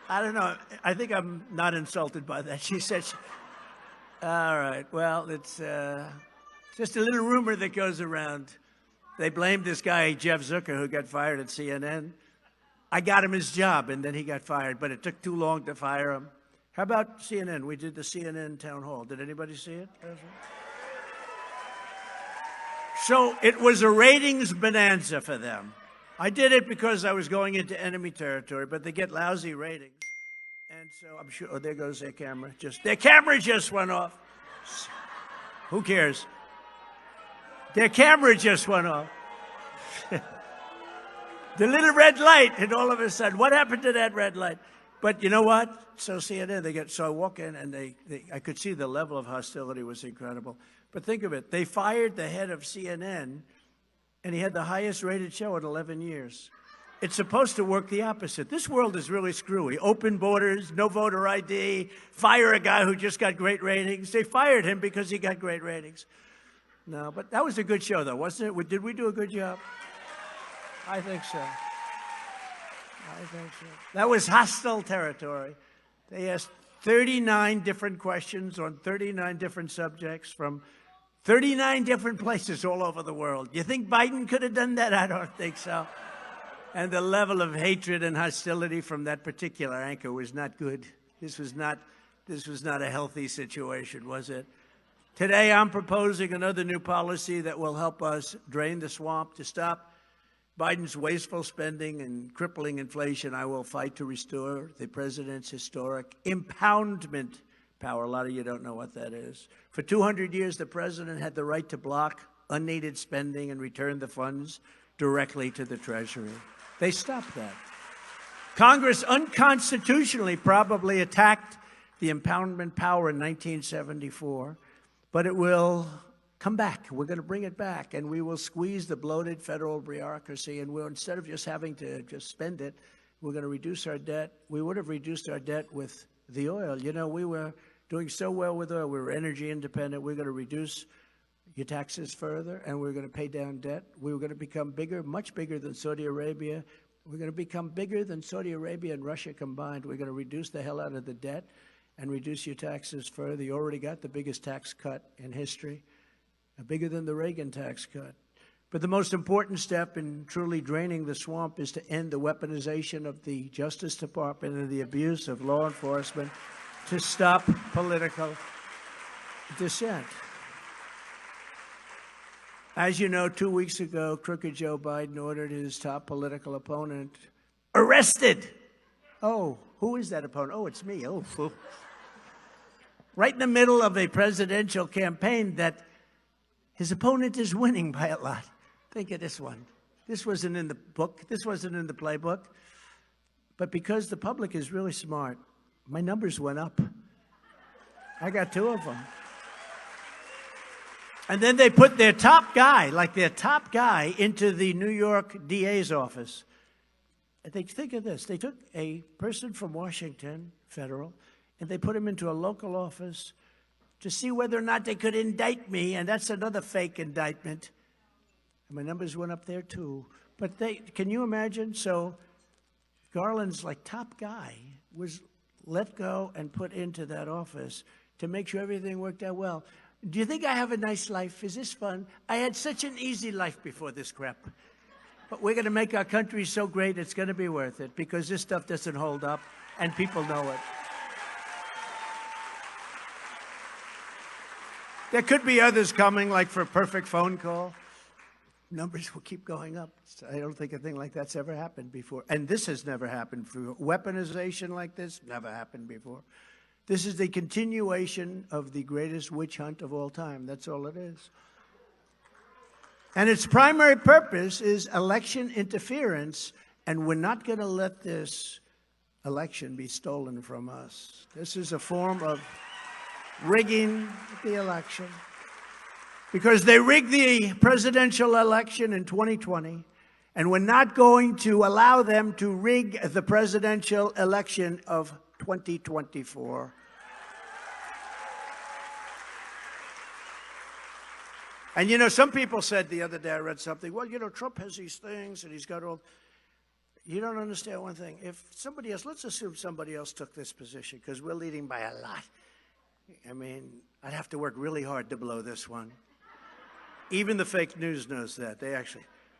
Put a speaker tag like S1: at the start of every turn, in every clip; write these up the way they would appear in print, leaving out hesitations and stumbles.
S1: I don't know. I think I'm not insulted by that. She said, all right, well, it's just a little rumor that goes around. They blamed this guy, Jeff Zucker, who got fired at CNN. I got him his job, and then he got fired, but it took too long to fire him. How about CNN? We did the CNN town hall. Did anybody see it? So it was a ratings bonanza for them. I did it because I was going into enemy territory, but they get lousy ratings. And so I'm sure, oh, there goes their camera. Their camera just went off. Who cares? Their camera just went off. The little red light, and all of a sudden, what happened to that red light? But you know what? So CNN, so I walk in, and I could see the level of hostility was incredible. But think of it. They fired the head of CNN, and he had the highest rated show in 11 years. It's supposed to work the opposite. This world is really screwy. Open borders, no voter ID, fire a guy who just got great ratings. They fired him because he got great ratings. No, but that was a good show, though, wasn't it? Did we do a good job? I think so. That was hostile territory. They asked 39 different questions on 39 different subjects from 39 different places all over the world. You think Biden could have done that? I don't think so. And the level of hatred and hostility from that particular anchor was not good. This was not a healthy situation, was it? Today, I'm proposing another new policy that will help us drain the swamp. To stop Biden's wasteful spending and crippling inflation, I will fight to restore the president's historic impoundment power. A lot of you don't know what that is. For 200 years, the president had the right to block unneeded spending and return the funds directly to the Treasury. They stopped that. Congress unconstitutionally probably attacked the impoundment power in 1974, but it will come back. We're going to bring it back, and we will squeeze the bloated federal bureaucracy, and instead of just having to just spend it, we're going to reduce our debt. We would have reduced our debt with the oil. You know, we were doing so well with oil. We were energy independent. We're going to reduce your taxes further, and we're going to pay down debt. We were going to become bigger, much bigger than Saudi Arabia. We're going to become bigger than Saudi Arabia and Russia combined. We're going to reduce the hell out of the debt and reduce your taxes further. You already got the biggest tax cut in history, bigger than the Reagan tax cut. But the most important step in truly draining the swamp is to end the weaponization of the Justice Department and the abuse of law enforcement to stop political dissent. As you know, 2 weeks ago, crooked Joe Biden ordered his top political opponent arrested. Oh, who is that opponent? Oh, it's me. Oh, right in the middle of a presidential campaign that his opponent is winning by a lot. Think of this one. This wasn't in the book. This wasn't in the playbook. But because the public is really smart, my numbers went up. I got 2 of them. And then they put their top guy, into the New York DA's office. And think of this. They took a person from Washington, federal, and they put him into a local office to see whether or not they could indict me, and that's another fake indictment. And my numbers went up there, too. But can you imagine? So Garland's top guy was let go and put into that office to make sure everything worked out well. Do you think I have a nice life? Is this fun? I had such an easy life before this crap. But we're going to make our country so great, it's going to be worth it, because this stuff doesn't hold up, and people know it. There could be others coming, like for a perfect phone call. Numbers will keep going up. I don't think a thing like that's ever happened before. And this has never happened before. Weaponization like this never happened before. This is the continuation of the greatest witch hunt of all time. That's all it is. And its primary purpose is election interference, and we're not going to let this election be stolen from us. This is a form of rigging the election, because they rigged the presidential election in 2020, and we're not going to allow them to rig the presidential election of 2024. And, you know, some people said the other day, I read something, well, you know, Trump has these things, and he's got all... you don't understand one thing. If somebody else, let's assume somebody else took this position, because we're leading by a lot. I mean, I'd have to work really hard to blow this one. Even the fake news knows that.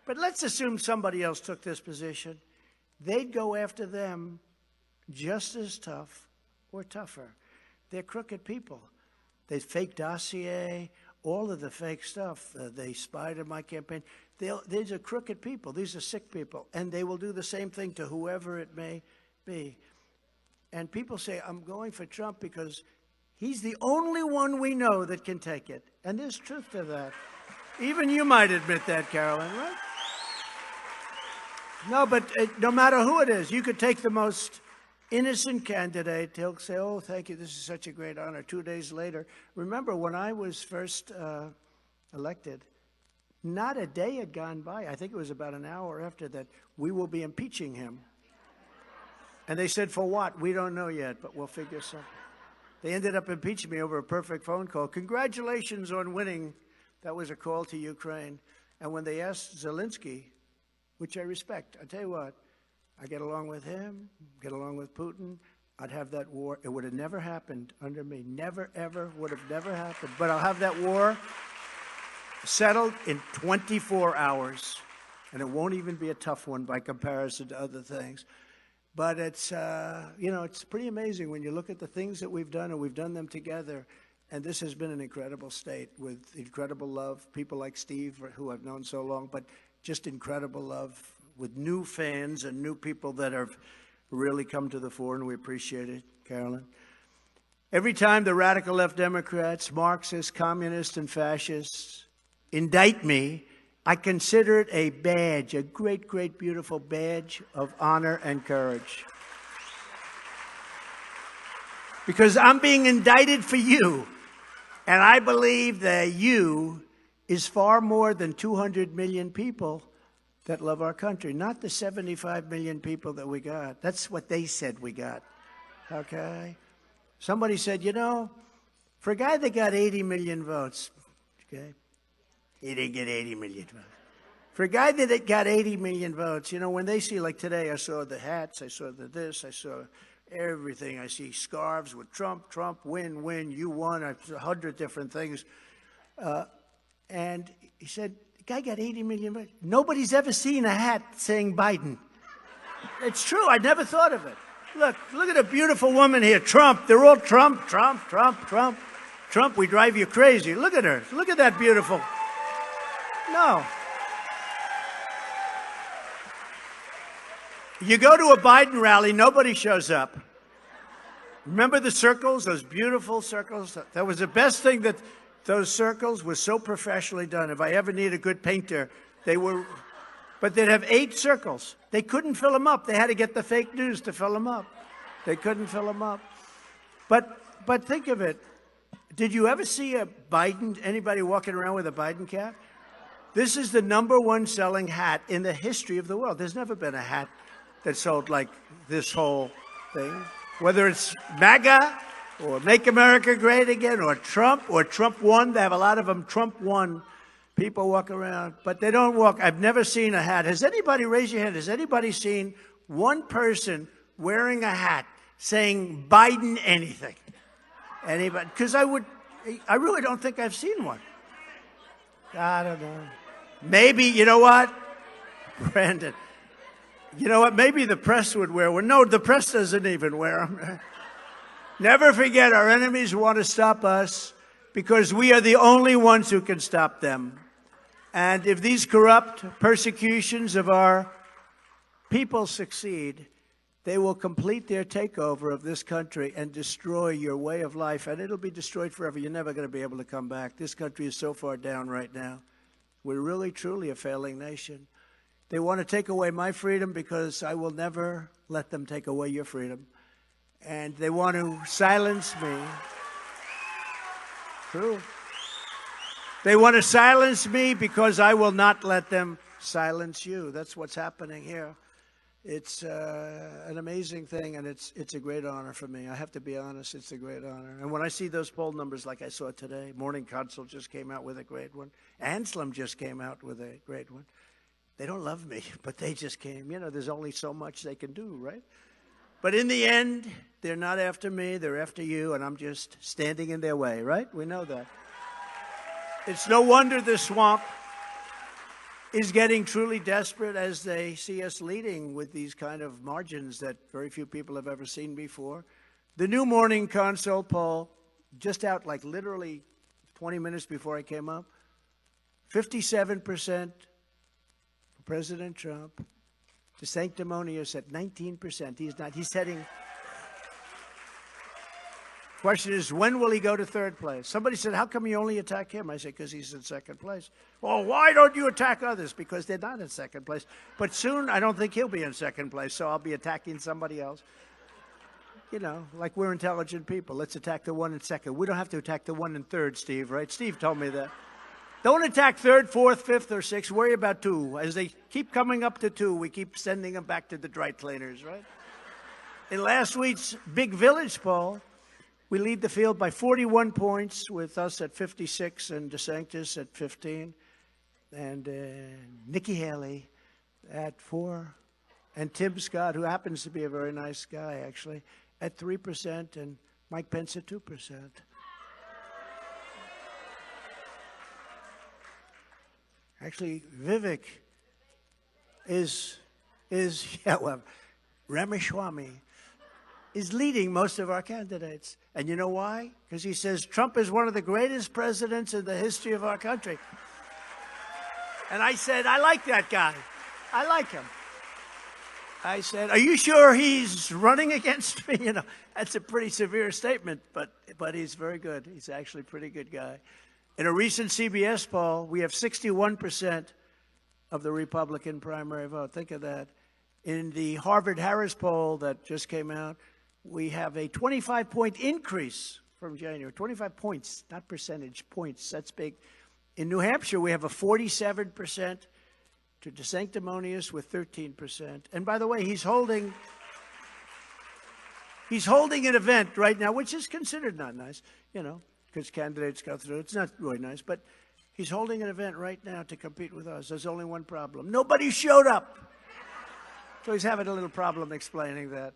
S1: But let's assume somebody else took this position. They'd go after them just as tough or tougher. They're crooked people. They fake dossier, all of the fake stuff. They spied on my campaign. These are crooked people. These are sick people. And they will do the same thing to whoever it may be. And people say, I'm going for Trump because he's the only one we know that can take it. And there's truth to that. Even you might admit that, Carolyn, right? No, but no matter who it is, you could take the most innocent candidate. He'll say, oh, thank you, this is such a great honor. 2 days later, remember when I was first elected, not a day had gone by. I think it was about an hour after that, we will be impeaching him. And they said, for what? We don't know yet, but we'll figure something. They ended up impeaching me over a perfect phone call. Congratulations on winning. That was a call to Ukraine. And when they asked Zelensky, which I respect, I tell you what, I get along with him, get along with Putin. I'd have that war. It would have never happened under me. Never, ever, would have never happened. But I'll have that war settled in 24 hours. And it won't even be a tough one by comparison to other things. But it's, it's pretty amazing when you look at the things that we've done, and we've done them together. And this has been an incredible state with incredible love. People like Steve, who I've known so long, but just incredible love with new fans and new people that have really come to the fore, and we appreciate it, Carolyn. Every time the radical left Democrats, Marxists, communists, and fascists indict me, I consider it a badge, a great, great, beautiful badge of honor and courage. Because I'm being indicted for you. And I believe that you is far more than 200 million people that love our country, not the 75 million people that we got. That's what they said we got, okay? Somebody said, for a guy that got 80 million votes, okay? He didn't get 80 million votes. For a guy that got 80 million votes, when they see, like today, I saw the hats, I saw the this, I saw everything. I see scarves with Trump, win, you won, 100 different things. And he said, the guy got 80 million votes. Nobody's ever seen a hat saying Biden. It's true. I never thought of it. Look at a beautiful woman here. Trump. They're all Trump. Trump, we drive you crazy. Look at her. Look at that beautiful. No. You go to a Biden rally, nobody shows up. Remember the circles, those beautiful circles? That was the best thing, that those circles were so professionally done. If I ever need a good painter, but they'd have 8 circles. They couldn't fill them up. They had to get the fake news to fill them up. They couldn't fill them up. But think of it. Did you ever see anybody walking around with a Biden cap? This is the #1 selling hat in the history of the world. There's never been a hat that sold like this whole thing. Whether it's MAGA or Make America Great Again or Trump Won. They have a lot of them Trump Won people walk around, but they don't walk. I've never seen a hat. Has anybody, raise your hand, has anybody seen one person wearing a hat saying Biden anything? Anybody? Because I really don't think I've seen one. I don't know. Maybe, you know what? Brandon. You know what? Maybe the press would wear one. No, the press doesn't even wear them. Never forget, our enemies want to stop us because we are the only ones who can stop them. And if these corrupt persecutions of our people succeed, they will complete their takeover of this country and destroy your way of life. And it'll be destroyed forever. You're never going to be able to come back. This country is so far down right now. We're really, truly a failing nation. They want to take away my freedom because I will never let them take away your freedom. And they want to silence me. True. They want to silence me because I will not let them silence you. That's what's happening here. It's an amazing thing, and it's a great honor for me. I have to be honest, it's a great honor. And when I see those poll numbers like I saw today, Morning Consult just came out with a great one. Anselm just came out with a great one. They don't love me, but they just came. You know, there's only so much they can do, right? But in the end, they're not after me, they're after you, and I'm just standing in their way, right? We know that. It's no wonder the swamp is getting truly desperate as they see us leading with these kind of margins that very few people have ever seen before. The new morning consult poll, just out like literally 20 minutes before I came up, 57% for President Trump, DeSanctimonious at 19%. He's heading. Question is, when will he go to third place? Somebody said, how come you only attack him? I said, because he's in second place. Well, why don't you attack others? Because they're not in second place. But soon, I don't think he'll be in second place, so I'll be attacking somebody else. You know, like we're intelligent people. Let's attack the one in second. We don't have to attack the one in third, Steve, right? Steve told me that. Don't attack third, fourth, fifth, or sixth. Worry about two. As they keep coming up to two, we keep sending them back to the dry cleaners, right? In last week's Big Village poll, we lead the field by 41 points, with us at 56 and DeSantis at 15, and Nikki Haley at 4, and Tim Scott, who happens to be a very nice guy, actually, at 3%, and Mike Pence at 2%. Actually, Vivek is Ramaswamy is leading most of our candidates. And you know why? Because he says Trump is one of the greatest presidents in the history of our country. And I said, I like that guy. I like him. I said, are you sure he's running against me? You know, that's a pretty severe statement, but he's very good. He's actually a pretty good guy. In a recent CBS poll, we have 61% of the Republican primary vote. Think of that. In the Harvard-Harris poll that just came out, we have a 25-point increase from January. 25 points, not percentage, points. That's big. In New Hampshire, we have a 47% to DeSanctimonious with 13%. And by the way, he's holding an event right now, which is considered not nice, you know, because candidates go through. It's not really nice, but he's holding an event right now to compete with us. There's only one problem. Nobody showed up. So he's having a little problem explaining that.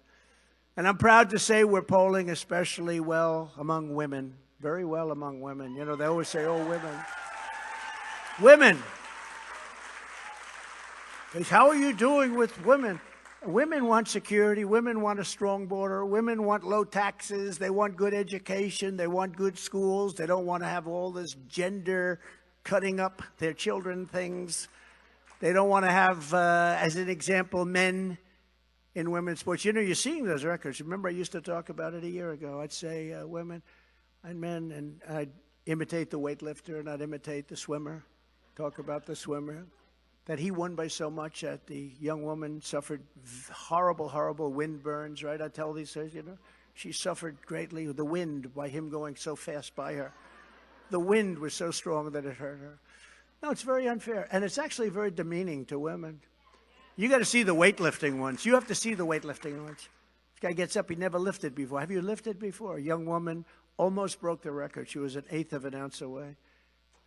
S1: And I'm proud to say we're polling especially well among women, very well among women. You know, they always say, oh, women. Women. How are you doing with women? Women want security. Women want a strong border. Women want low taxes. They want good education. They want good schools. They don't want to have all this gender cutting up their children things. They don't want to have, as an example, men in women's sports. You know, you're seeing those records. Remember, I used to talk about it a year ago. I'd say women and men, and I'd imitate the weightlifter, and I'd imitate the swimmer, talk about the swimmer, that he won by so much that the young woman suffered horrible, horrible wind burns, right? I tell these things, you know. She suffered greatly with the wind by him going so fast by her. The wind was so strong that it hurt her. No, it's very unfair, and it's actually very demeaning to women. You got to see the weightlifting ones. You have to see the weightlifting ones. This guy gets up, he never lifted before. Have you lifted before? A young woman almost broke the record. She was an eighth of an ounce away.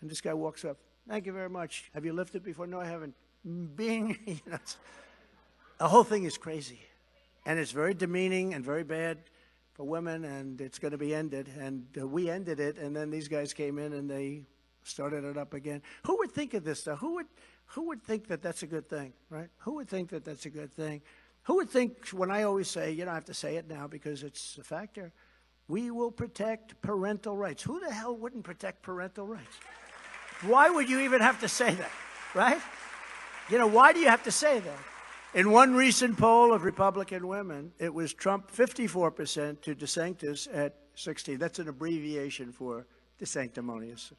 S1: And this guy walks up, thank you very much. Have you lifted before? No, I haven't. Bing. You know, the whole thing is crazy. And it's very demeaning and very bad for women, and it's going to be ended. And we ended it, and then these guys came in and they started it up again. Who would think of this stuff? Who would think that that's a good thing, right? Who would think that that's a good thing? Who would think, when I always say, you know, I have to say it now because it's a factor, we will protect parental rights. Who the hell wouldn't protect parental rights? Why would you even have to say that, right? You know, why do you have to say that? In one recent poll of Republican women, it was Trump 54% to DeSantis at 16. That's an abbreviation for DeSanctimonious.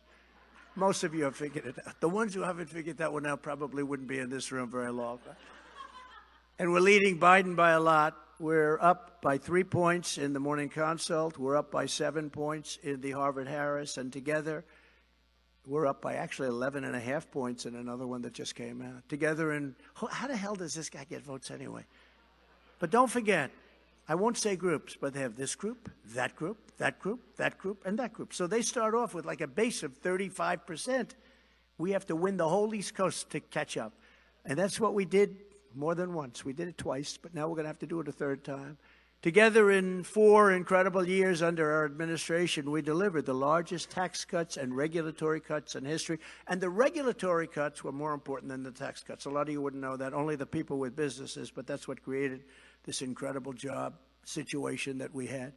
S1: Most of you have figured it out. The ones who haven't figured that one out probably wouldn't be in this room very long. And we're leading Biden by a lot. We're up by 3 points in the morning consult. We're up by 7 points in the Harvard-Harris. And together, we're up by actually 11.5 points in another one that just came out. Together in, how the hell does this guy get votes anyway? But don't forget, I won't say groups, but they have this group, that group, that group, that group, and that group. So they start off with like a base of 35%. We have to win the whole East Coast to catch up. And that's what we did more than once. We did it twice, but now we're going to have to do it a third time. Together in 4 incredible years under our administration, we delivered the largest tax cuts and regulatory cuts in history. And the regulatory cuts were more important than the tax cuts. A lot of you wouldn't know that, only the people with businesses, but that's what created this incredible job situation that we had.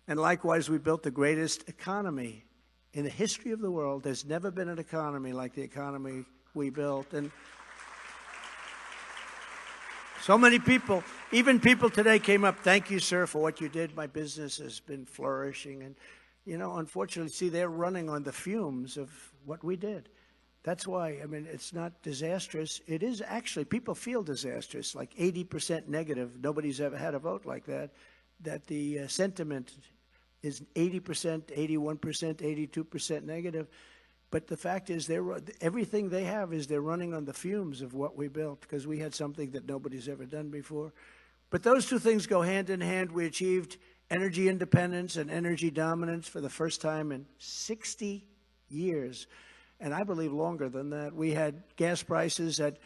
S1: And likewise, we built the greatest economy in the history of the world. There's never been an economy like the economy we built. And so many people, even people today came up, thank you, sir, for what you did. My business has been flourishing. And, you know, unfortunately, see, they're running on the fumes of what we did. That's why, I mean, it's not disastrous. It is actually, people feel disastrous, like 80% negative. Nobody's ever had a vote like that, that the sentiment is 80%, 81%, 82% negative. But the fact is, everything they have is they're running on the fumes of what we built, because we had something that nobody's ever done before. But those two things go hand in hand. We achieved energy independence and energy dominance for the first time in 60 years. And I believe longer than that. We had gas prices at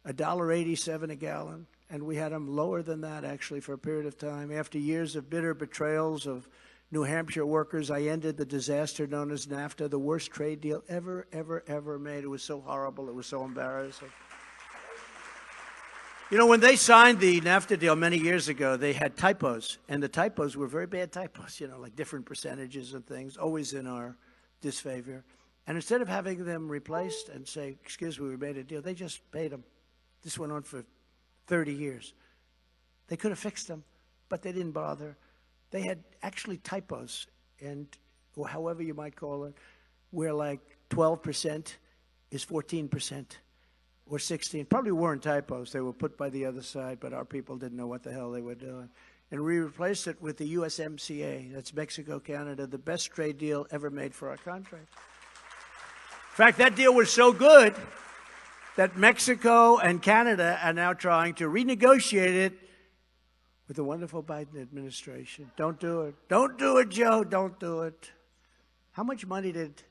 S1: $1.87 a gallon, and we had them lower than that, actually, for a period of time. After years of bitter betrayals of New Hampshire workers, I ended the disaster known as NAFTA, the worst trade deal ever made. It was so horrible. It was so embarrassing. You know, when they signed the NAFTA deal many years ago, they had typos, and the typos were very bad typos, you know, like different percentages and things, always in our disfavor. And instead of having them replaced and say, excuse me, we made a deal, they just paid them. This went on for 30 years. They could have fixed them, but they didn't bother. They had actually typos, and or however you might call it, where like 12% is 14% or 16. Probably weren't typos. They were put by the other side, but our people didn't know what the hell they were doing. And we replaced it with the USMCA. That's Mexico, Canada, the best trade deal ever made for our country. In fact, that deal was so good that Mexico and Canada are now trying to renegotiate it with the wonderful Biden administration. Don't do it. Don't do it, Joe. Don't do it. How much money did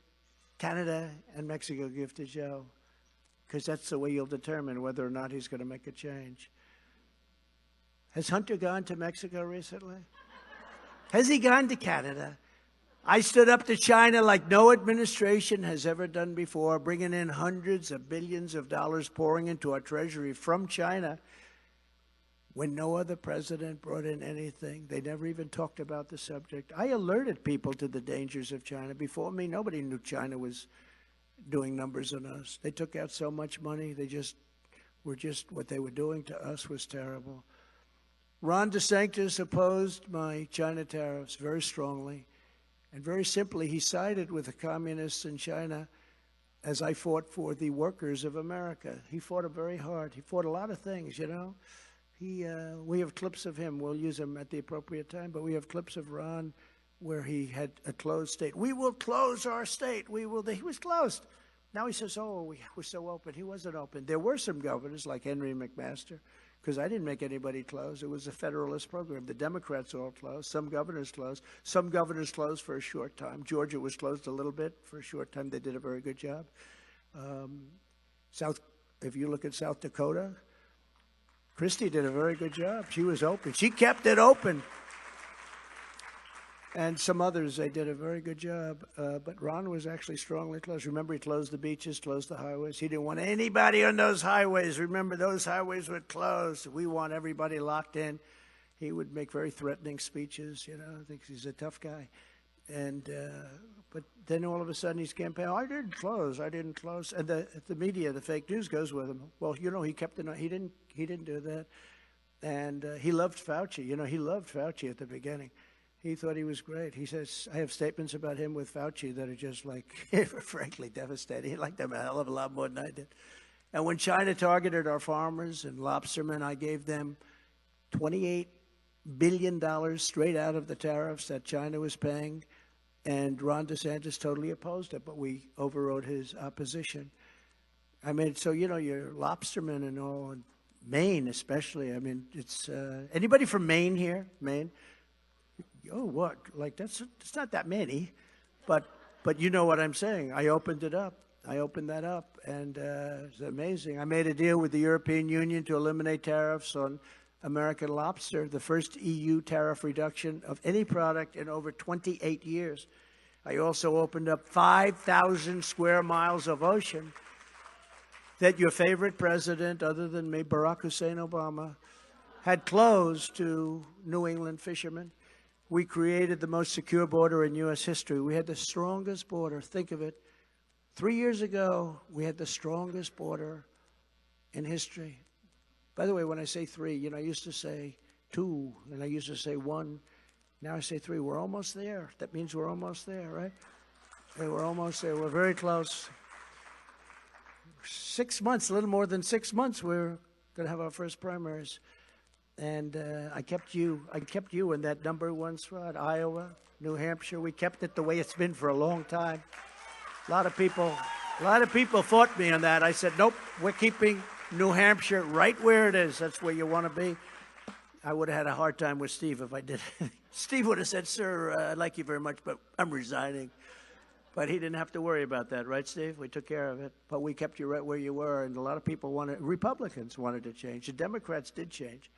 S1: Canada and Mexico give to Joe? Because that's the way you'll determine whether or not he's going to make a change. Has Hunter gone to Mexico recently? Has he gone to Canada? I stood up to China like no administration has ever done before, bringing in hundreds of billions of dollars pouring into our treasury from China, when no other president brought in anything. They never even talked about the subject. I alerted people to the dangers of China. Before me, nobody knew China was doing numbers on us. They took out so much money. What they were doing to us was terrible. Ron DeSantis opposed my China tariffs very strongly. And very simply, he sided with the communists in China as I fought for the workers of America. He fought it very hard. He fought a lot of things, you know. We have clips of him. We'll use them at the appropriate time, but we have clips of Ron where he had a closed state. We will close our state. He was closed. Now he says, oh, we're so open. He wasn't open. There were some governors like Henry McMaster, because I didn't make anybody close. It was a federalist program. The Democrats all closed. Some governors closed. Some governors closed for a short time. Georgia was closed a little bit for a short time. They did a very good job. If you look at South Dakota, Christie did a very good job. She was open. She kept it open. And some others, they did a very good job. But Ron was actually strongly closed. Remember, he closed the beaches, closed the highways. He didn't want anybody on those highways. Remember, those highways were closed. We want everybody locked in. He would make very threatening speeches, you know. I think he's a tough guy. And but then all of a sudden he's campaigning, I didn't close. And the media, the fake news goes with him. Well, you know, he didn't do that. And he loved Fauci. You know, he loved Fauci at the beginning. He thought he was great. He says, I have statements about him with Fauci that are just like, frankly, devastating. He liked them a hell of a lot more than I did. And when China targeted our farmers and lobstermen, I gave them $28 billion straight out of the tariffs that China was paying. And Ron DeSantis totally opposed it, but we overrode his opposition. I mean, so, you know, your lobstermen and all, and Maine especially. I mean, it's, anybody from Maine here? Maine? Oh, what? Like, it's not that many, but you know what I'm saying. I opened it up. I opened that up, and it's amazing. I made a deal with the European Union to eliminate tariffs on American lobster, the first EU tariff reduction of any product in over 28 years. I also opened up 5,000 square miles of ocean that your favorite president, other than me, Barack Hussein Obama, had closed to New England fishermen. We created the most secure border in U.S. history. We had the strongest border. Think of it. 3 years ago, we had the strongest border in history. By the way, when I say three, I used to say two, and I used to say one. Now I say three. We're almost there. That means we're almost there, right? Yeah, we're almost there. We're very close. 6 months, a little more than 6 months, we're going to have our first primaries. And I kept you in that number one spot, Iowa, New Hampshire. We kept it the way it's been for a long time. A lot of people fought me on that. I said, nope, we're keeping New Hampshire right where it is. That's where you want to be. I would have had a hard time with Steve if I did. Steve would have said, sir, I like you very much, but I'm resigning. But he didn't have to worry about that, right, Steve? We took care of it. But we kept you right where you were, and a lot of people Republicans wanted to change. The Democrats did change.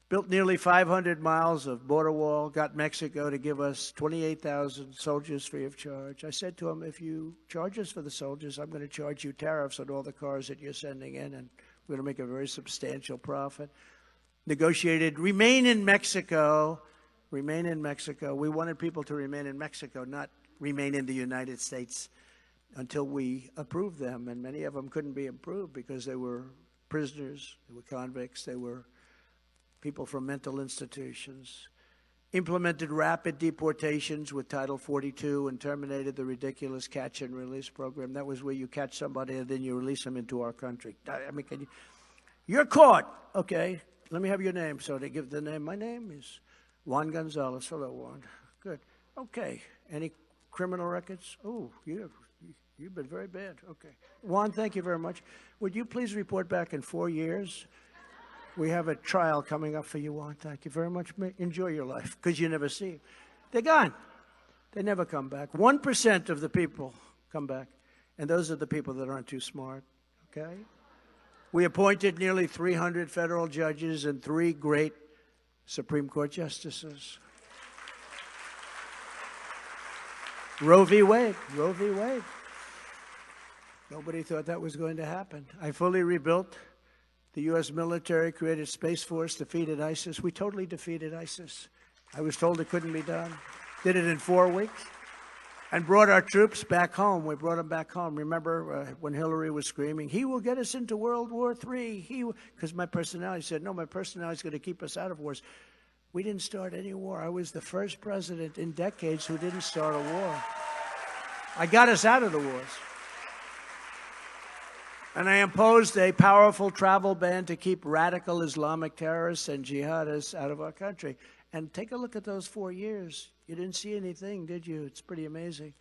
S1: Built nearly 500 miles of border wall, got Mexico to give us 28,000 soldiers free of charge. I said to him, if you charge us for the soldiers, I'm going to charge you tariffs on all the cars that you're sending in, and we're going to make a very substantial profit. Negotiated remain in Mexico. We wanted people to remain in Mexico, not remain in the United States until we approved them. And many of them couldn't be approved because they were prisoners, they were convicts, they were people from mental institutions. Implemented rapid deportations with Title 42 and terminated the ridiculous catch and release program. That was where you catch somebody and then you release them into our country. I mean, you're caught. Okay, let me have your name. So they give the name. My name is Juan Gonzalez. Hello, Juan. Good. Okay. Any criminal records? Oh, you've been very bad. Okay. Juan, thank you very much. Would you please report back in 4 years? We have a trial coming up for you, Juan. Thank you very much. Enjoy your life, because you never see them. They're gone. They never come back. 1% of the people come back, and those are the people that aren't too smart, okay? We appointed nearly 300 federal judges and 3 great Supreme Court justices. Roe v. Wade. Nobody thought that was going to happen. I fully rebuilt the U.S. military, created Space Force, defeated ISIS. We totally defeated ISIS. I was told it couldn't be done. Did it in 4 weeks and brought our troops back home. We brought them back home. Remember when Hillary was screaming, he will get us into World War III. Because my personality said, no, my personality is going to keep us out of wars. We didn't start any war. I was the first president in decades who didn't start a war. I got us out of the wars. And I imposed a powerful travel ban to keep radical Islamic terrorists and jihadists out of our country. And take a look at those 4 years. You didn't see anything, did you? It's pretty amazing.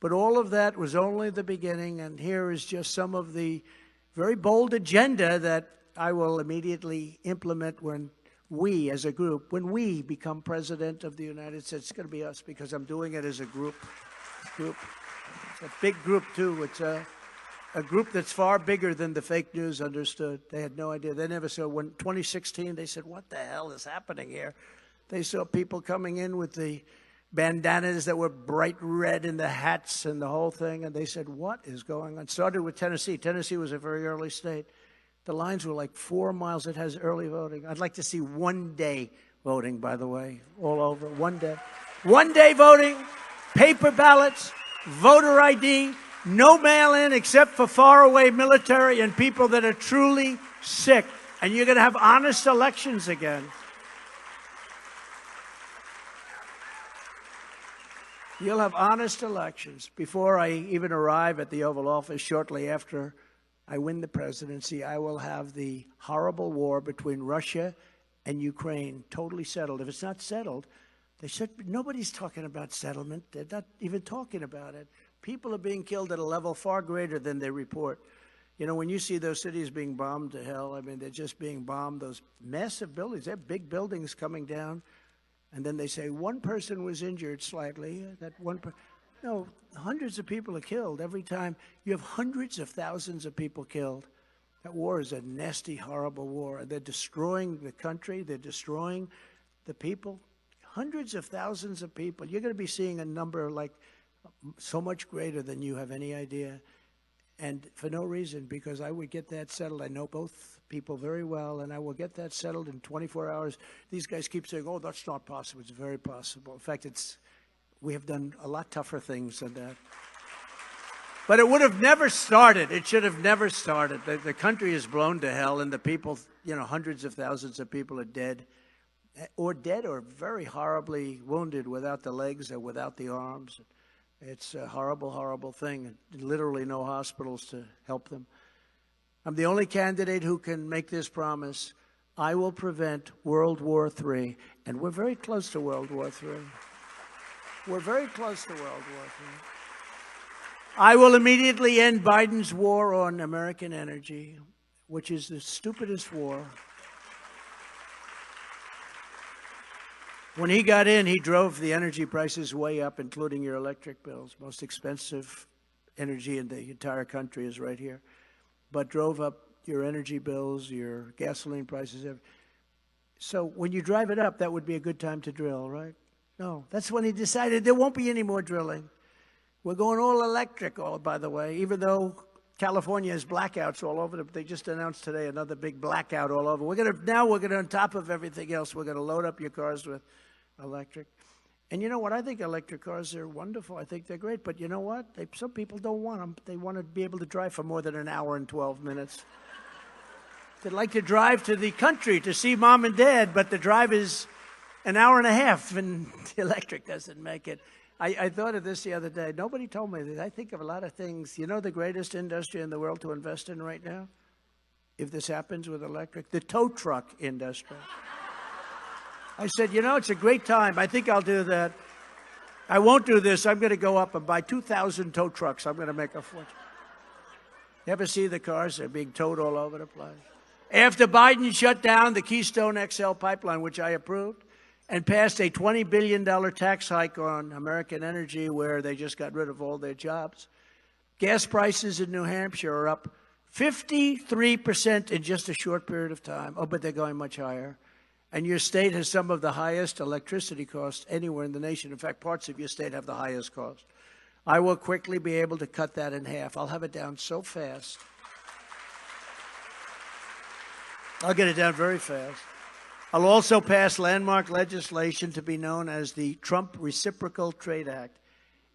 S1: But all of that was only the beginning, and here is just some of the very bold agenda that I will immediately implement when we, as a group, when we become president of the United States. It's going to be us, because I'm doing it as a group. It's a big group, too. It's a group that's far bigger than the fake news understood. They had no idea. They never saw. When 2016, they said, what the hell is happening here? They saw people coming in with the bandanas that were bright red and the hats and the whole thing, and they said, what is going on? Started with Tennessee. Tennessee was a very early state. The lines were like 4 miles. It has early voting. I'd like to see 1 day voting, by the way, all over. 1 day. 1 day voting, paper ballots, voter ID, no mail-in except for faraway military and people that are truly sick. And you're going to have honest elections again. You'll have honest elections. Before I even arrive at the Oval Office, shortly after I win the presidency, I will have the horrible war between Russia and Ukraine totally settled. If it's not settled, they said nobody's talking about settlement. They're not even talking about it. People are being killed at a level far greater than they report. You know, when you see those cities being bombed to hell, I mean, they're just being bombed, those massive buildings. They're big buildings coming down. And then they say one person was injured slightly. No, hundreds of people are killed every time. You have hundreds of thousands of people killed. That war is a nasty, horrible war. They're destroying the country. They're destroying the people. Hundreds of thousands of people. You're going to be seeing a number like so much greater than you have any idea. And for no reason, because I would get that settled. I know both people very well, and I will get that settled in 24 hours. These guys keep saying, oh, that's not possible. It's very possible. In fact, we have done a lot tougher things than that. But it would have never started. It should have never started. The country is blown to hell, and the people, hundreds of thousands of people are dead or very horribly wounded without the legs or without the arms. It's a horrible, horrible thing. Literally no hospitals to help them. I'm the only candidate who can make this promise. I will prevent World War III. And we're very close to World War III. We're very close to World War III. I will immediately end Biden's war on American energy, which is the stupidest war. When he got in, he drove the energy prices way up, including your electric bills. Most expensive energy in the entire country is right here. But drove up your energy bills, your gasoline prices. So when you drive it up, that would be a good time to drill, right? No, that's when he decided there won't be any more drilling. We're going all electric, by the way, even though California has blackouts all over. They just announced today another big blackout all over. Now we're going to, on top of everything else, we're going to load up your cars with electric. And you know what? I think electric cars are wonderful. I think they're great. But you know what? Some people don't want them. They want to be able to drive for more than an hour and 12 minutes. They'd like to drive to the country to see mom and dad, but the drive is an hour and a half, and the electric doesn't make it. I thought of this the other day. Nobody told me this. I think of a lot of things. You know the greatest industry in the world to invest in right now? If this happens with electric? The tow truck industry. I said, it's a great time. I think I'll do that. I won't do this. I'm going to go up and buy 2,000 tow trucks. I'm going to make a fortune. You ever see the cars? They're being towed all over the place. After Biden shut down the Keystone XL pipeline, which I approved, and passed a $20 billion tax hike on American energy where they just got rid of all their jobs. Gas prices in New Hampshire are up 53% in just a short period of time. Oh, but they're going much higher. And your state has some of the highest electricity costs anywhere in the nation. In fact, parts of your state have the highest cost. I will quickly be able to cut that in half. I'll have it down so fast. I'll get it down very fast. I'll also pass landmark legislation to be known as the Trump Reciprocal Trade Act.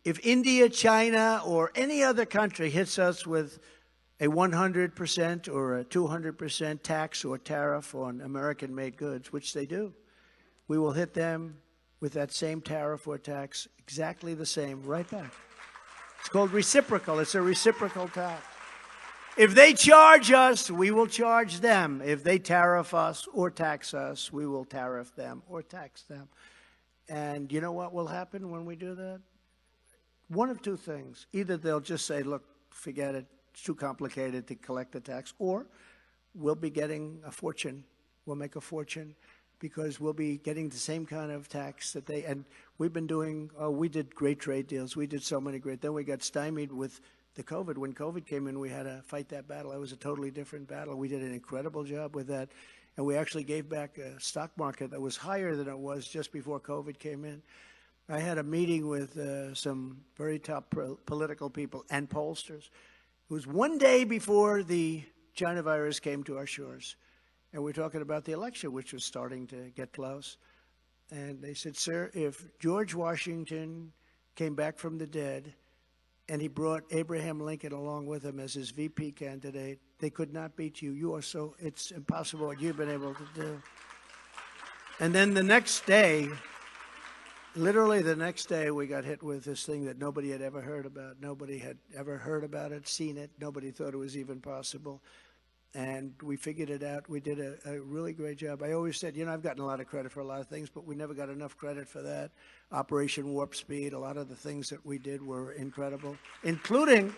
S1: If India, China, or any other country hits us with a 100% or a 200% tax or tariff on American-made goods, which they do, we will hit them with that same tariff or tax, exactly the same, right back. It's called reciprocal. It's a reciprocal tax. If they charge us, we will charge them. If they tariff us or tax us, we will tariff them or tax them. And you know what will happen when we do that? One of two things. Either they'll just say, look, forget it. It's too complicated to collect the tax. Or we'll be getting a fortune. We'll make a fortune because we'll be getting the same kind of tax that they, and we've been doing, we did great trade deals. We did so many great, then we got stymied with the COVID. When COVID came in, we had to fight that battle. It was a totally different battle. We did an incredible job with that. And we actually gave back a stock market that was higher than it was just before COVID came in. I had a meeting with some very top political people and pollsters. It was one day before the China virus came to our shores. And we're talking about the election, which was starting to get close. And they said, sir, if George Washington came back from the dead, and he brought Abraham Lincoln along with him as his VP candidate, they could not beat you. You are so, it's impossible what you've been able to do. And then the next day, literally the next day, we got hit with this thing that nobody had ever heard about. Nobody had ever heard about it, seen it. Nobody thought it was even possible. And we figured it out. We did a really great job. I always said, I've gotten a lot of credit for a lot of things, but we never got enough credit for that. Operation Warp Speed, a lot of the things that we did were incredible, including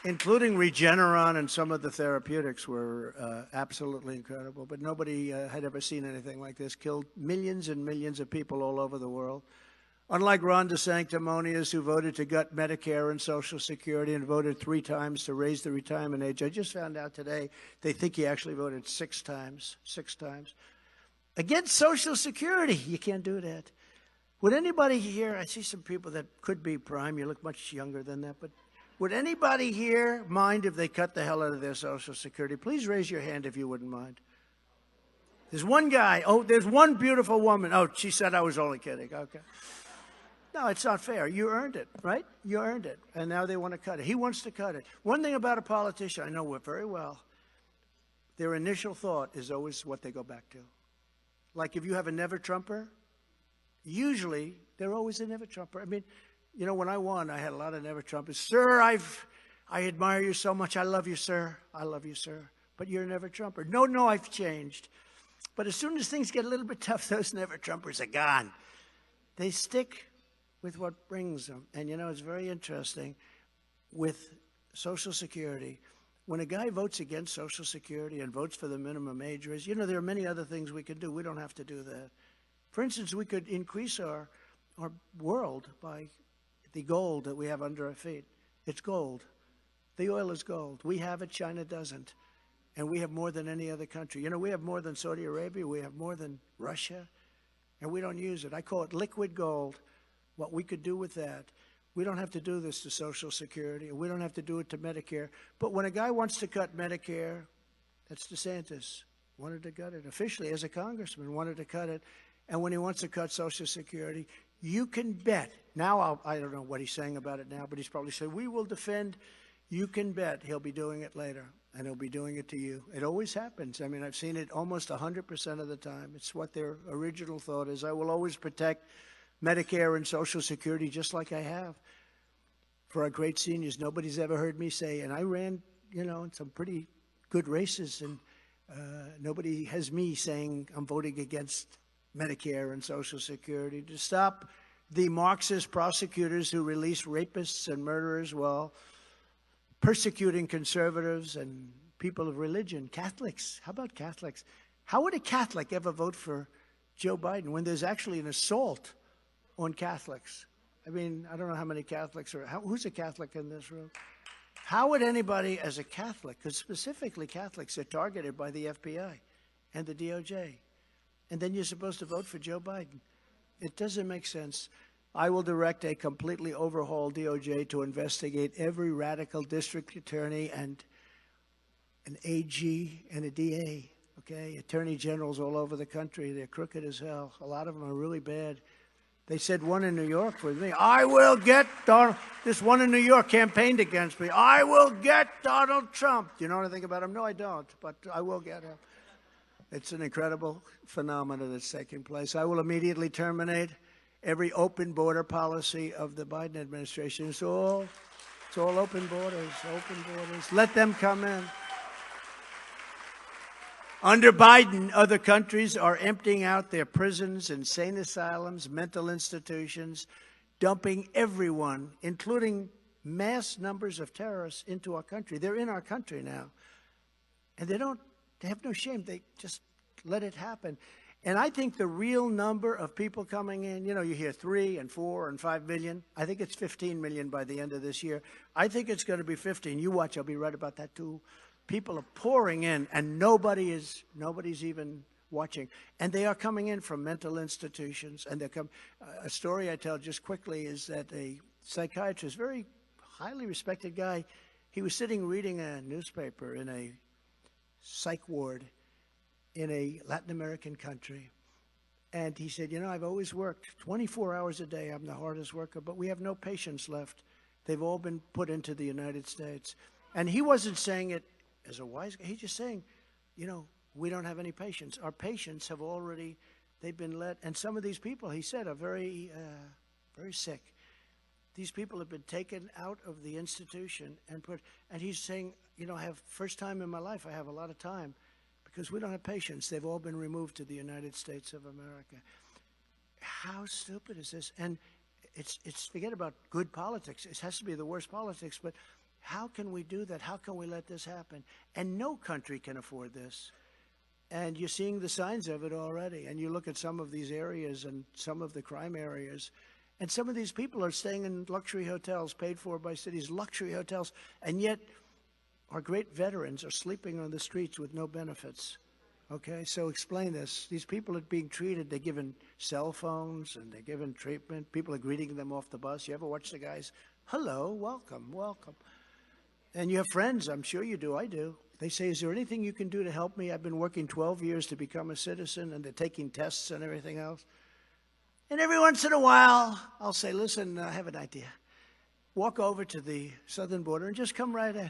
S1: Regeneron, and some of the therapeutics were absolutely incredible. But nobody had ever seen anything like this. Killed millions and millions of people all over the world. Unlike Ron DeSanctimonious, who voted to gut Medicare and Social Security and voted 3 times to raise the retirement age, I just found out today they think he actually voted 6 times. 6 times. Against Social Security. You can't do that. Would anybody here, I see some people that could be prime, you look much younger than that, but would anybody here mind if they cut the hell out of their Social Security? Please raise your hand if you wouldn't mind. There's one guy. Oh, there's one beautiful woman. Oh, she said I was only kidding. Okay. No, it's not fair. You earned it, right? You earned it. And now they want to cut it. He wants to cut it. One thing about a politician, I know very well, their initial thought is always what they go back to. Like if you have a never-Trumper, usually they're always a never-Trumper. I mean, you know, when I won, I had a lot of never-Trumpers. Sir, I admire you so much. I love you, sir. I love you, sir. But you're a never-Trumper. No, I've changed. But as soon as things get a little bit tough, those never-Trumpers are gone. They stick with what brings them. And, you know, it's very interesting with Social Security. When a guy votes against Social Security and votes for the minimum age raise, you know, there are many other things we can do. We don't have to do that. For instance, we could increase our world by the gold that we have under our feet. It's gold. The oil is gold. We have it, China doesn't. And we have more than any other country. You know, we have more than Saudi Arabia. We have more than Russia. And we don't use it. I call it liquid gold. What we could do with that. We don't have to do this to Social Security. We don't have to do it to Medicare. But when a guy wants to cut Medicare, that's DeSantis. Wanted to cut it. Officially, as a congressman, wanted to cut it. And when he wants to cut Social Security, you can bet. Now, I don't know what he's saying about it now, but he's probably saying, we will defend. You can bet he'll be doing it later. And he'll be doing it to you. It always happens. I mean, I've seen it almost 100% of the time. It's what their original thought is. I will always protect Medicare and Social Security just like I have for our great seniors. Nobody's ever heard me say, and I ran, you know, in some pretty good races, and nobody has me saying I'm voting against Medicare and Social Security to stop the Marxist prosecutors who release rapists and murderers while persecuting conservatives and people of religion. Catholics. How about Catholics? How would a Catholic ever vote for Joe Biden when there's actually an assault on Catholics? I mean, I don't know how many Catholics are. Who's a Catholic in this room? How would anybody as a Catholic, because specifically Catholics are targeted by the FBI and the DOJ, and then you're supposed to vote for Joe Biden? It doesn't make sense. I will direct a completely overhauled DOJ to investigate every radical district attorney and an AG and a DA, okay? Attorney generals all over the country. They're crooked as hell. A lot of them are really bad. They said one in New York with me. I will get Donald. This one in New York campaigned against me. I will get Donald Trump. Do you know anything about him? No, I don't, but I will get him. It's an incredible phenomenon that's taking place. I will immediately terminate every open border policy of the Biden administration. It's all open borders, open borders. Let them come in. Under Biden, other countries are emptying out their prisons, insane asylums, mental institutions, dumping everyone, including mass numbers of terrorists, into our country. They're in our country now. And they have no shame. They just let it happen. And I think the real number of people coming in, you know, you hear 3 and 4 and 5 million. I think it's 15 million by the end of this year. I think it's going to be 15. You watch, I'll be right about that too. People are pouring in, and nobody's even watching. And they are coming in from mental institutions. And a story I tell just quickly is that a psychiatrist, very highly respected guy, he was sitting reading a newspaper in a psych ward in a Latin American country. And he said, you know, I've always worked 24 hours a day. I'm the hardest worker, but we have no patients left. They've all been put into the United States. And he wasn't saying it as a wise guy. He's just saying, you know, we don't have any patients. Our patients have already, they've been let, and some of these people, he said, are very, very sick. These people have been taken out of the institution and he's saying, you know, I have, first time in my life, I have a lot of time because we don't have patients. They've all been removed to the United States of America. How stupid is this? And it's forget about good politics. It has to be the worst politics, but how can we do that? How can we let this happen? And no country can afford this. And you're seeing the signs of it already. And you look at some of these areas and some of the crime areas, And some of these people are staying in luxury hotels paid for by cities, luxury hotels, and yet our great veterans are sleeping on the streets with no benefits. Okay, so explain this. These people are being treated, they're given cell phones and they're given treatment. People are greeting them off the bus. You ever watch the guys? Hello, welcome, welcome. And you have friends, I'm sure you do, I do. They say, is there anything you can do to help me? I've been working 12 years to become a citizen, and they're taking tests and everything else. And every once in a while, I'll say, listen, I have an idea. Walk over to the southern border and just come right in.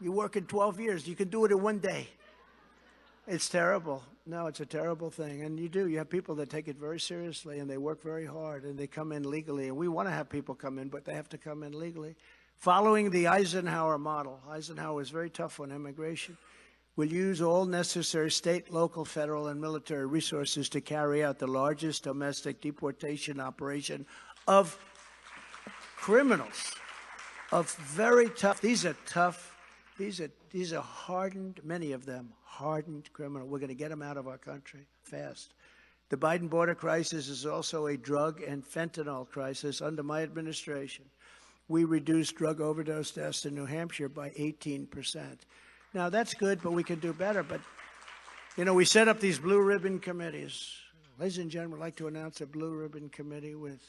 S1: You work in 12 years. You can do it in one day. It's terrible. No, it's a terrible thing. And you do. You have people that take it very seriously, and they work very hard, and they come in legally. And we want to have people come in, but they have to come in legally. Following the Eisenhower model. Eisenhower was very tough on immigration. We'll use all necessary state, local, federal, and military resources to carry out the largest domestic deportation operation of criminals, of very tough, these are tough, these are hardened, many of them, hardened criminals. We're going to get them out of our country fast. The Biden border crisis is also a drug and fentanyl crisis. Under my administration, we reduced drug overdose deaths in New Hampshire by 18%. Now, that's good, but we can do better. But, you know, we set up these blue ribbon committees. Ladies and gentlemen, I'd like to announce a blue ribbon committee with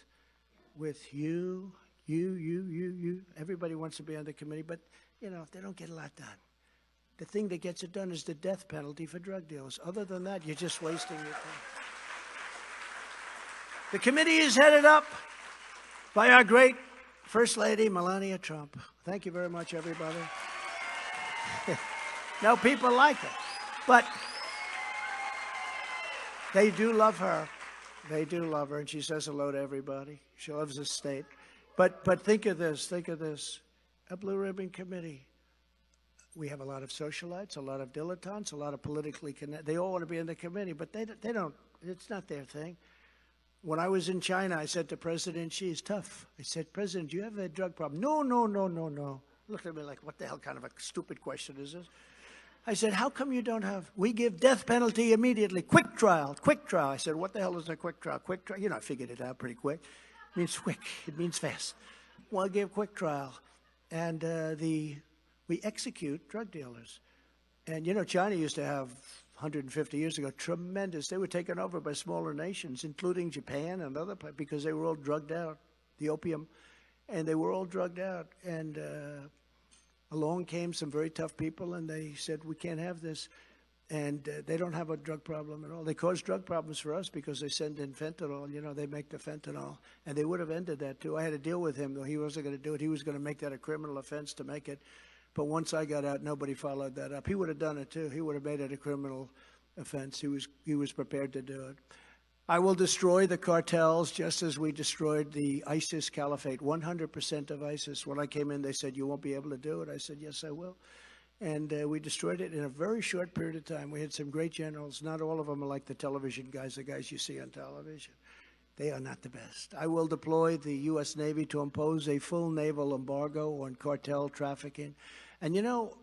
S1: you. Everybody wants to be on the committee, but, you know, they don't get a lot done. The thing that gets it done is the death penalty for drug dealers. Other than that, you're just wasting your time. The committee is headed up by our great First Lady, Melania Trump. Thank you very much, everybody. No, people like it, but they do love her. They do love her, and she says hello to everybody. She loves the state. But think of this, a blue ribbon committee. We have a lot of socialites, a lot of dilettantes, a lot of politically connected. They all want to be in the committee, but they don't, it's not their thing. When I was in China, I said to President Xi, it's tough. I said, President, do you have a drug problem? No. Looked at me like, what the hell kind of a stupid question is this? I said, how come you don't have, we give death penalty immediately, quick trial. I said, what the hell is a quick trial? Quick trial, you know, I figured it out pretty quick. It means quick, it means fast. Well, I gave quick trial, and we execute drug dealers. And, you know, China used to have, 150 years ago, tremendous, they were taken over by smaller nations, including Japan and other, because they were all drugged out, the opium, and they were all drugged out. And along came some very tough people, and they said, we can't have this. And they don't have a drug problem at all. They cause drug problems for us because they send in fentanyl. You know, they make the fentanyl. And they would have ended that, too. I had to deal with him, though. He wasn't going to do it. He was going to make that a criminal offense to make it. But once I got out, nobody followed that up. He would have done it, too. He would have made it a criminal offense. He was prepared to do it. I will destroy the cartels just as we destroyed the ISIS caliphate, 100% of ISIS. When I came in, they said, you won't be able to do it. I said, yes, I will. And we destroyed it in a very short period of time. We had some great generals. Not all of them are like the television guys, the guys you see on television. They are not the best. I will deploy the U.S. Navy to impose a full naval embargo on cartel trafficking. And, you know,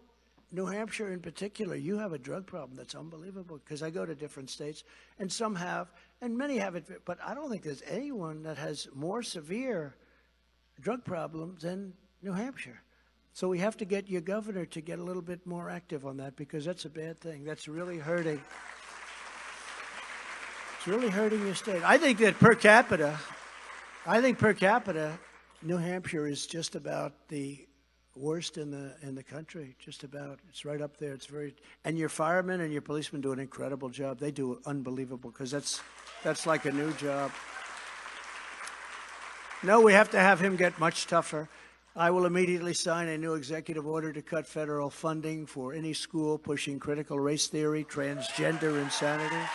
S1: New Hampshire in particular, you have a drug problem that's unbelievable, because I go to different states, and some have, and many have it, but I don't think there's anyone that has more severe drug problems than New Hampshire. So we have to get your governor to get a little bit more active on that, because that's a bad thing. That's really hurting. It's really hurting your state. I think that per capita, New Hampshire is just about the worst in the country, just about. It's right up there. It's very, and your firemen and your policemen do an incredible job. They do unbelievable, because that's like a new job. No, we have to have him get much tougher. I will immediately sign a new executive order to cut federal funding for any school pushing critical race theory, transgender insanity,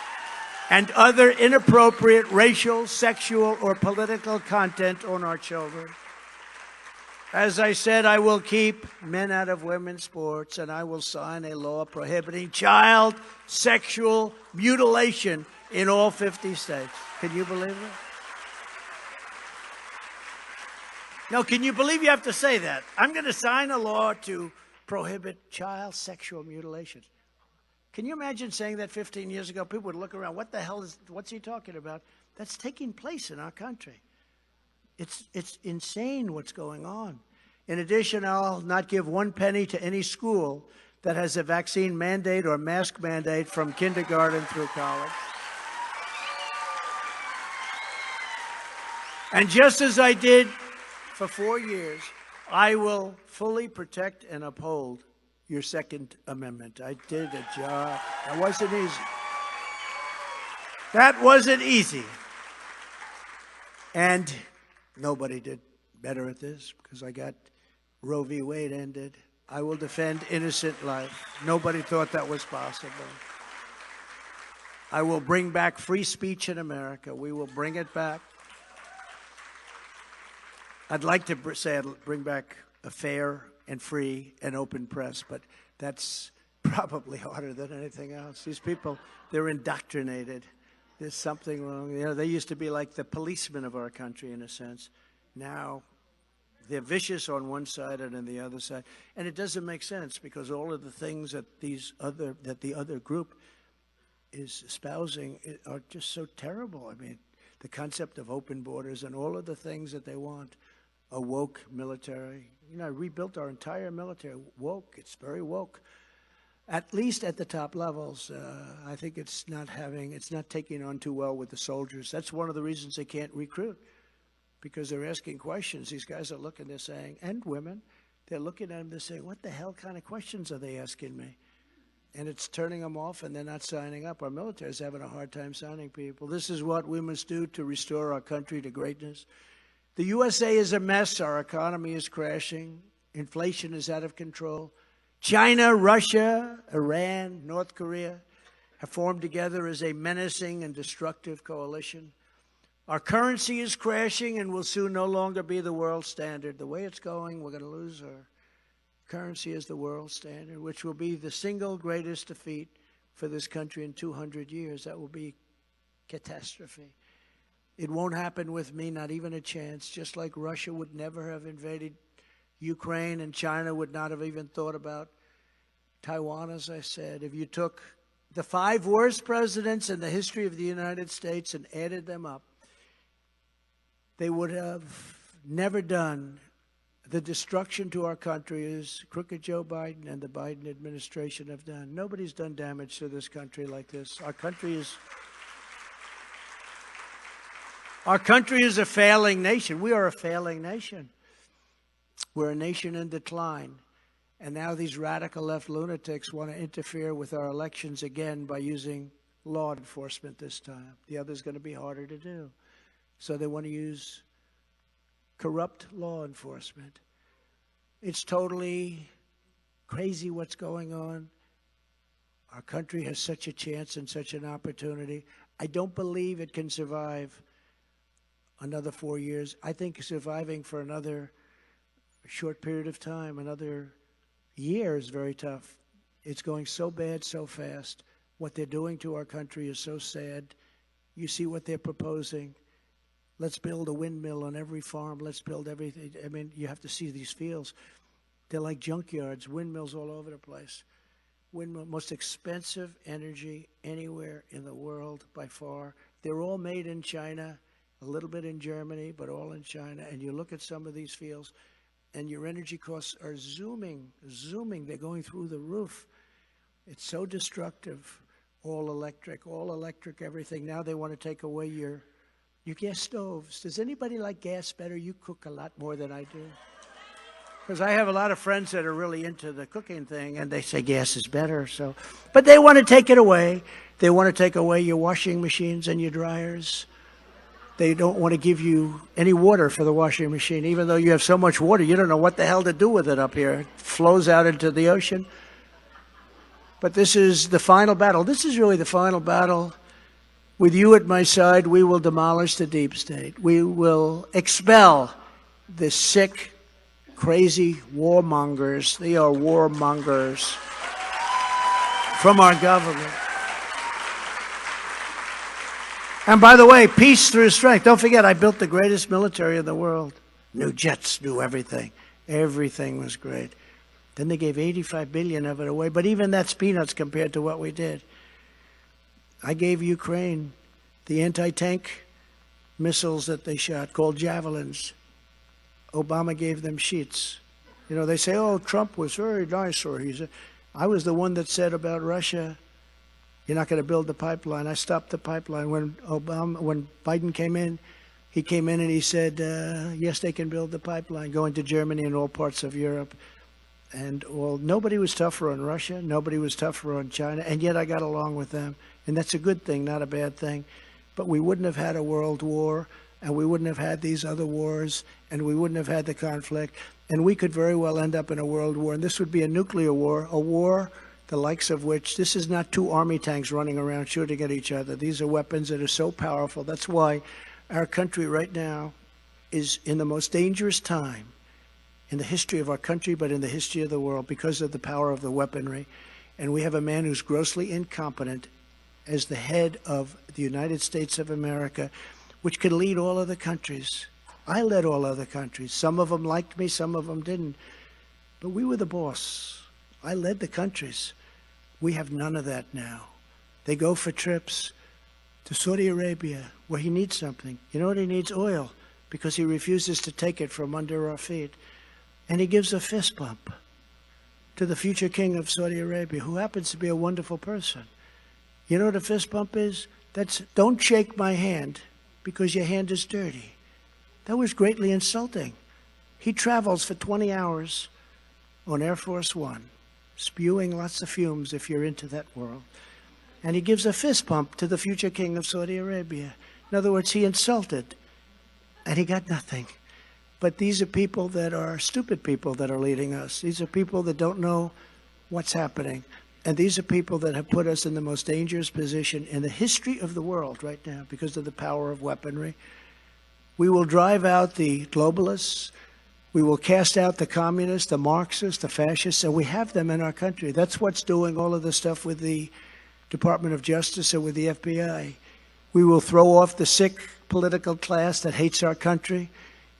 S1: and other inappropriate racial, sexual, or political content on our children. As I said, I will keep men out of women's sports, and I will sign a law prohibiting child sexual mutilation in all 50 states. Can you believe it? No, can you believe you have to say that? I'm going to sign a law to prohibit child sexual mutilation. Can you imagine saying that 15 years ago? People would look around, what the hell what's he talking about? that's taking place in our country. It's insane what's going on. In addition, I'll not give 1 penny to any school that has a vaccine mandate or mask mandate from kindergarten through college. And just as I did for 4 years, I will fully protect and uphold your Second Amendment. I did a job. That wasn't easy. That wasn't easy. And nobody did better at this because I got Roe v. Wade ended. I will defend innocent life. Nobody thought that was possible. I will bring back free speech in America. We will bring it back. I'd like to say I'd bring back a fair and free and open press, but that's probably harder than anything else. These people, they're indoctrinated. There's something wrong. You know, they used to be like the policemen of our country in a sense. Now they're vicious on one side and on the other side. And it doesn't make sense because all of the things that the other group is espousing are just so terrible. I mean, the concept of open borders and all of the things that they want. A woke military. You know, I rebuilt our entire military. Woke. It's very woke. At least at the top levels. I think it's not taking on too well with the soldiers. That's one of the reasons they can't recruit. Because they're asking questions. These guys are looking, they're saying, and women, they're looking at them, they're saying, what the hell kind of questions are they asking me? And it's turning them off and they're not signing up. Our military is having a hard time signing people. This is what we must do to restore our country to greatness. The USA is a mess. Our economy is crashing. Inflation is out of control. China, Russia, Iran, North Korea have formed together as a menacing and destructive coalition. Our currency is crashing and will soon no longer be the world standard. The way it's going, we're going to lose our currency as the world standard, which will be the single greatest defeat for this country in 200 years. That will be catastrophe. It won't happen with me, not even a chance, just like Russia would never have invaded Ukraine and China would not have even thought about Taiwan, as I said. If you took the 5 worst presidents in the history of the United States and added them up, they would have never done the destruction to our country as crooked Joe Biden and the Biden administration have done. Nobody's done damage to this country like this. Our country is a failing nation. We are a failing nation. We're a nation in decline. And now these radical left lunatics want to interfere with our elections again by using law enforcement this time. The other's going to be harder to do. So they want to use corrupt law enforcement. It's totally crazy what's going on. Our country has such a chance and such an opportunity. I don't believe it can survive another 4 years. I think surviving for another short period of time, another year, is very tough. It's going so bad so fast. What they're doing to our country is so sad. You see what they're proposing. Let's build a windmill on every farm. Let's build everything. I mean, you have to see these fields. They're like junkyards, windmills all over the place. Windmill, most expensive energy anywhere in the world by far. They're all made in China, a little bit in Germany, but all in China. And you look at some of these fields, and your energy costs are zooming. They're going through the roof. It's so destructive. All electric everything. Now they want to take away your gas stoves. Does anybody like gas better? You cook a lot more than I do. Because I have a lot of friends that are really into the cooking thing, and they say gas is better. So, but they want to take it away. They want to take away your washing machines and your dryers. They don't want to give you any water for the washing machine. Even though you have so much water, you don't know what the hell to do with it up here. It flows out into the ocean. But this is the final battle. This is really the final battle. With you at my side, we will demolish the deep state. We will expel the sick, crazy warmongers. They are warmongers from our government. And by the way, peace through strength. Don't forget, I built the greatest military in the world. New jets, new everything. Everything was great. Then they gave $85 billion of it away, but even that's peanuts compared to what we did. I gave Ukraine the anti-tank missiles that they shot called javelins. Obama gave them sheets. You know, they say, oh, Trump was very nice, or I was the one that said about Russia, you're not going to build the pipeline. I stopped the pipeline. When Biden came in, he came in and he said, yes, they can build the pipeline, going to Germany and all parts of Europe. And well, nobody was tougher on Russia. Nobody was tougher on China. And yet I got along with them. And that's a good thing, not a bad thing. But we wouldn't have had a world war, and we wouldn't have had these other wars, and we wouldn't have had the conflict. And we could very well end up in a world war. And this would be a nuclear war, a war the likes of which, this is not two army tanks running around shooting at each other. These are weapons that are so powerful. That's why our country right now is in the most dangerous time in the history of our country, but in the history of the world, because of the power of the weaponry. And we have a man who's grossly incompetent as the head of the United States of America, which could lead all other countries. I led all other countries. Some of them liked me, some of them didn't. But we were the boss. I led the countries. We have none of that now. They go for trips to Saudi Arabia, where he needs something. You know what he needs? Oil, because he refuses to take it from under our feet. And he gives a fist bump to the future king of Saudi Arabia, who happens to be a wonderful person. You know what a fist bump is? That's, don't shake my hand because your hand is dirty. That was greatly insulting. He travels for 20 hours on Air Force One, spewing lots of fumes if you're into that world. And he gives a fist bump to the future king of Saudi Arabia. In other words, he insulted, and he got nothing. But these are people that are stupid people that are leading us. These are people that don't know what's happening. And these are people that have put us in the most dangerous position in the history of the world right now because of the power of weaponry. We will drive out the globalists. We will cast out the communists, the Marxists, the fascists, and we have them in our country. That's what's doing all of the stuff with the Department of Justice and with the FBI. We will throw off the sick political class that hates our country,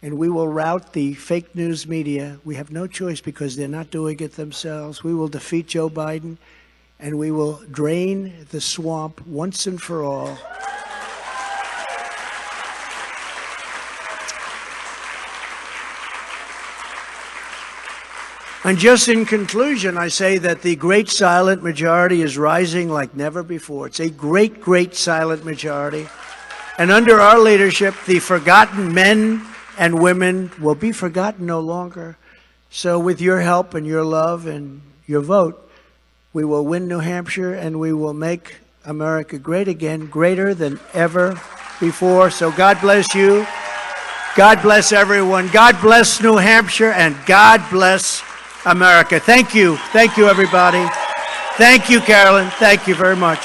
S1: and we will rout the fake news media. We have no choice because they're not doing it themselves. We will defeat Joe Biden, and we will drain the swamp once and for all. And just in conclusion, I say that the great silent majority is rising like never before. It's a great, great silent majority. And under our leadership, the forgotten men and women will be forgotten no longer. So with your help and your love and your vote, we will win New Hampshire and we will make America great again, greater than ever before. So God bless you. God bless everyone. God bless New Hampshire, and God bless America. Thank you. Thank you, everybody. Thank you, Carolyn. Thank you very much.